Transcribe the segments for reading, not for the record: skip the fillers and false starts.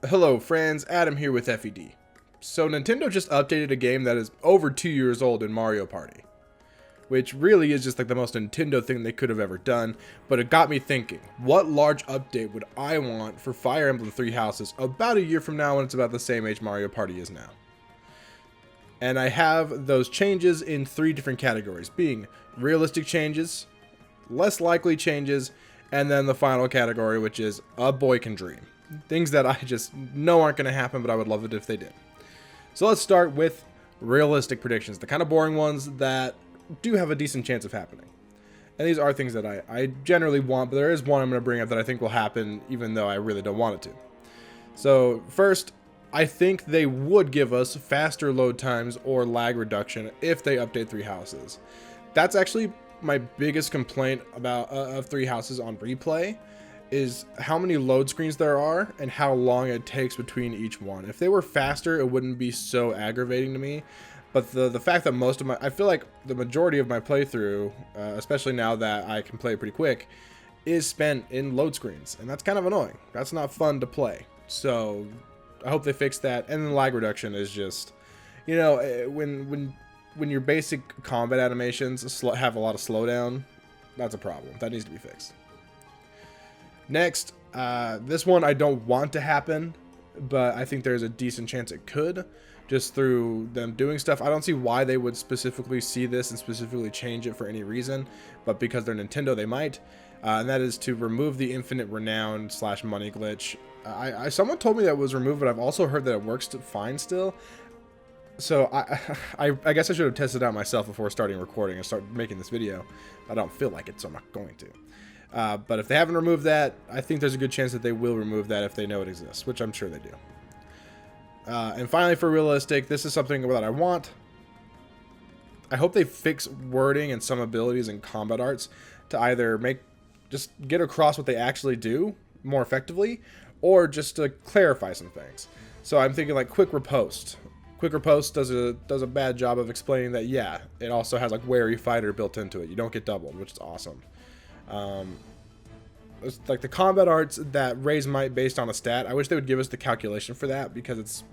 Hello friends, Adam here with FED. So Nintendo just updated a game that is over 2 years old in Mario Party, which really is just like the most Nintendo thing they could have ever done, but it got me thinking, what large update would I want for Fire Emblem Three Houses about a year from now when it's about the same age Mario Party is now? And I have those changes in 3 different categories, being realistic changes, less likely changes, and then the final category, which is a boy can dream. Things that I just know aren't going to happen, but I would love it if they did. So let's start with realistic predictions, the kind of boring ones that do have a decent chance of happening. And these are things that I generally want, but there is one I'm going to bring up that I think will happen, even though I really don't want it to. So first, I think they would give us faster load times or lag reduction if they update Three Houses. That's actually my biggest complaint about of Three Houses on replay, is how many load screens there are and how long it takes between each one. If they were faster, it wouldn't be so aggravating to me. But the fact that I feel like the majority of my playthrough, especially now that I can play pretty quick, is spent in load screens. And that's kind of annoying. That's not fun to play. So I hope they fix that. And then lag reduction is just, you know, when your basic combat animations have a lot of slowdown, that's a problem. That needs to be fixed. Next, this one I don't want to happen, but I think there's a decent chance it could, just through them doing stuff. I don't see why they would specifically see this and specifically change it for any reason, but because they're Nintendo, they might. And that is to remove the infinite renown / money glitch. Someone told me that it was removed, but I've also heard that it works fine still. So I guess I should have tested it out myself before starting recording and start making this video. I don't feel like it, so I'm not going to. But if they haven't removed that, I think there's a good chance that they will remove that if they know it exists, which I'm sure they do. And finally, for realistic, this is something that I want. I hope they fix wording and some abilities in combat arts to either just get across what they actually do more effectively, or just to clarify some things. So I'm thinking like quick riposte. Quick riposte does a bad job of explaining that, yeah, it also has like wary fighter built into it. You don't get doubled, which is awesome. It's like the combat arts that raise might based on a stat. I wish they would give us the calculation for that, because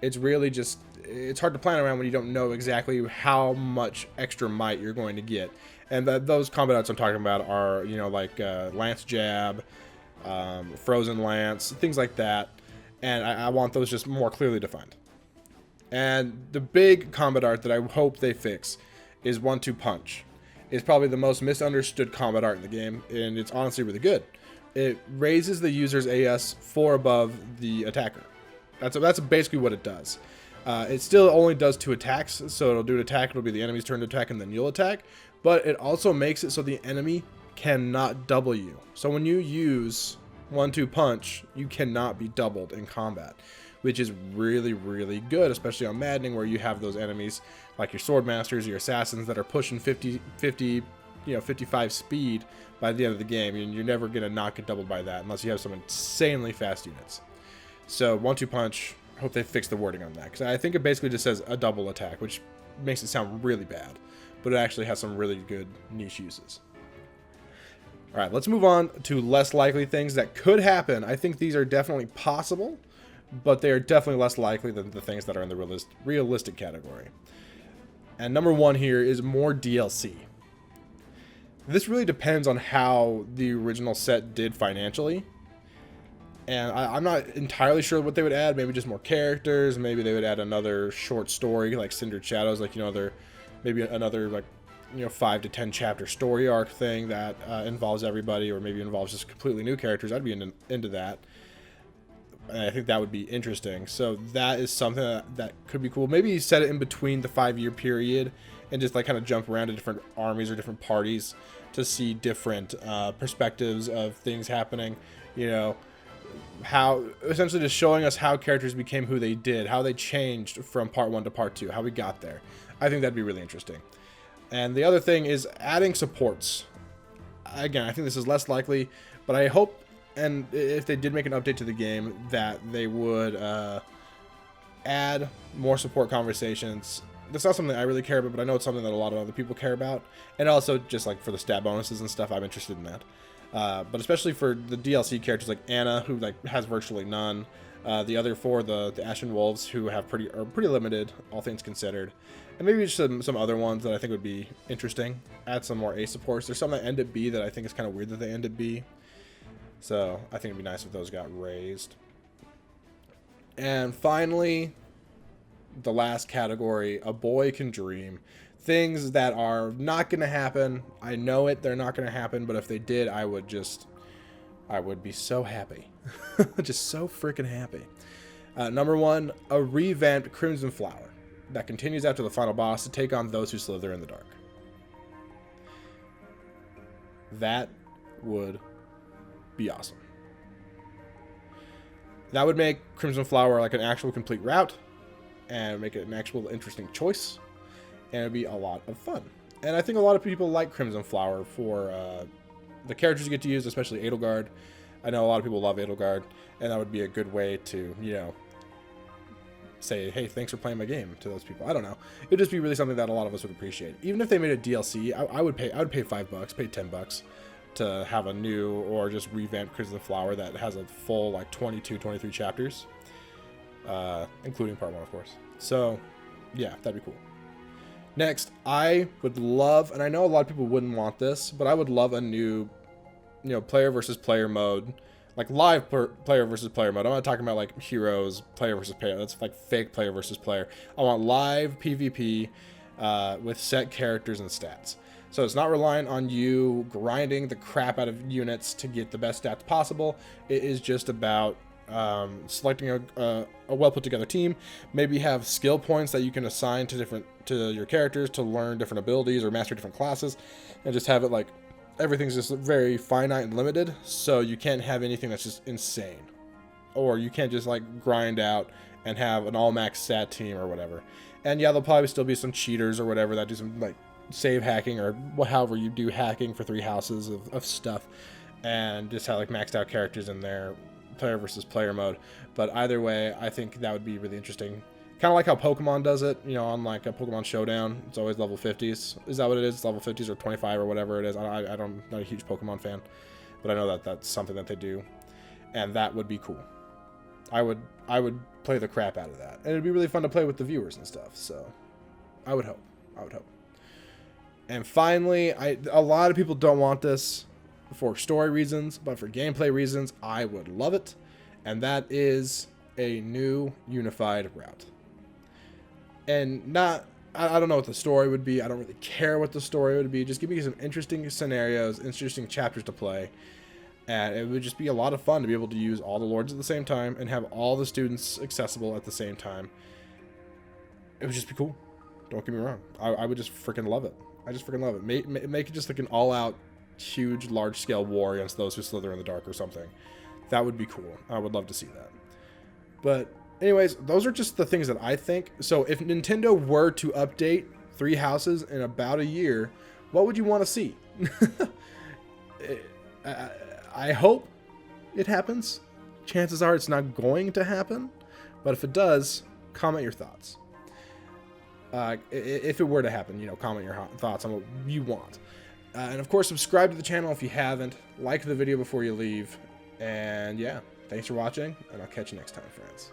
it's really just, it's hard to plan around when you don't know exactly how much extra might you're going to get. And those combat arts I'm talking about are, you know, like Lance Jab, Frozen Lance, things like that. And I want those just more clearly defined. And the big combat art that I hope they fix is 1-2 punch. It's probably the most misunderstood combat art in the game, and it's honestly really good. It raises the user's AS 4 above the attacker. That's basically what it does. It still only does 2 attacks, so it'll do an attack, it'll be the enemy's turn to attack, and then you'll attack. But it also makes it so the enemy cannot double you. So when you use 1-2 punch, you cannot be doubled in combat, which is really, really good, especially on Maddening, where you have those enemies like your sword masters, your assassins that are pushing 55 speed by the end of the game, and you're never gonna not get doubled by that unless you have some insanely fast units. So 1-2 punch, I hope they fix the wording on that, because I think it basically just says a double attack, which makes it sound really bad, but it actually has some really good niche uses. All right, let's move on to less likely things that could happen. I think these are definitely possible, but they are definitely less likely than the things that are in the realistic category. And number 1 here is more DLC. This really depends on how the original set did financially. And I'm not entirely sure what they would add. Maybe just more characters. Maybe they would add another short story like Cindered Shadows. Like, you know, maybe another, like, you know, 5 to 10 chapter story arc thing that involves everybody, or maybe involves just completely new characters. I'd be into that. And I think that would be interesting. So that is something that could be cool. Maybe set it in between the 5-year period and just like kind of jump around to different armies or different parties to see different perspectives of things happening. You know, how essentially just showing us how characters became who they did, how they changed from part 1 to part 2, how we got there. I think that'd be really interesting. And the other thing is adding supports. Again, I think this is less likely, but I hope, and if they did make an update to the game, that they would add more support conversations. That's not something I really care about, but I know it's something that a lot of other people care about. And also, just like for the stat bonuses and stuff, I'm interested in that. But especially for the DLC characters like Anna, who like has virtually none. The other four, the Ashen Wolves, who are pretty limited, all things considered. And maybe just some other ones that I think would be interesting. Add some more A supports. There's some that end at B that I think is kind of weird that they end at B. So I think it'd be nice if those got raised. And finally, the last category, A Boy Can Dream. Things that are not going to happen. I know it, they're not going to happen, but if they did, I would be so happy. Just so freaking happy. Number one, a revamped Crimson Flower that continues after the final boss to take on those who slither in the dark. That would be awesome. That would make Crimson Flower like an actual complete route and make it an actual interesting choice. And it'd be a lot of fun. And I think a lot of people like Crimson Flower for the characters you get to use, especially Edelgard. I know a lot of people love Edelgard, and that would be a good way to, you know, say, hey, thanks for playing my game to those people. I don't know. It would just be really something that a lot of us would appreciate. Even if they made a DLC, I would pay $5, pay $10 to have a new or just revamped Crimson Flower that has a full like 22, 23 chapters, including part 1, of course. So, yeah, that'd be cool. Next, I would love, and I know a lot of people wouldn't want this, but I would love a new, you know, player versus player mode, like live player versus player mode. I'm not talking about like heroes, player versus player. That's like fake player versus player. I want live PvP with set characters and stats. So it's not reliant on you grinding the crap out of units to get the best stats possible. It is just about selecting a well put together team. Maybe have skill points that you can assign to your characters to learn different abilities or master different classes, and just have it like everything's just very finite and limited, so you can't have anything that's just insane, or you can't just like grind out and have an all max stat team or whatever. And yeah, there'll probably still be some cheaters or whatever that do some like save hacking or however you do hacking for 3 houses of stuff, and just have like maxed out characters in their player versus player mode. But either way, I think that would be really interesting. Kind of like how Pokemon does it, you know, on like a Pokemon Showdown. It's always level 50s. Is that what it is? It's level 50s or 25 or whatever it is. I'm not a huge Pokemon fan, but I know that that's something that they do, and that would be cool. I would play the crap out of that, and it'd be really fun to play with the viewers and stuff. So, I would hope. And finally, a lot of people don't want this for story reasons, but for gameplay reasons, I would love it, and that is a new unified route. And I don't know what the story would be. I don't really care what the story would be. Just give me some interesting scenarios, interesting chapters to play. And it would just be a lot of fun to be able to use all the lords at the same time and have all the students accessible at the same time. It would just be cool. Don't get me wrong. I would just freaking love it. I just freaking love it. Make it just like an all-out, huge, large-scale war against those who slither in the dark or something. That would be cool. I would love to see that. But anyways, those are just the things that I think. So if Nintendo were to update 3 houses in about a year, what would you want to see? I hope it happens. Chances are it's not going to happen. But if it does, comment your thoughts. If it were to happen, you know, comment your thoughts on what you want. And of course, subscribe to the channel if you haven't. Like the video before you leave. And yeah, thanks for watching, and I'll catch you next time, friends.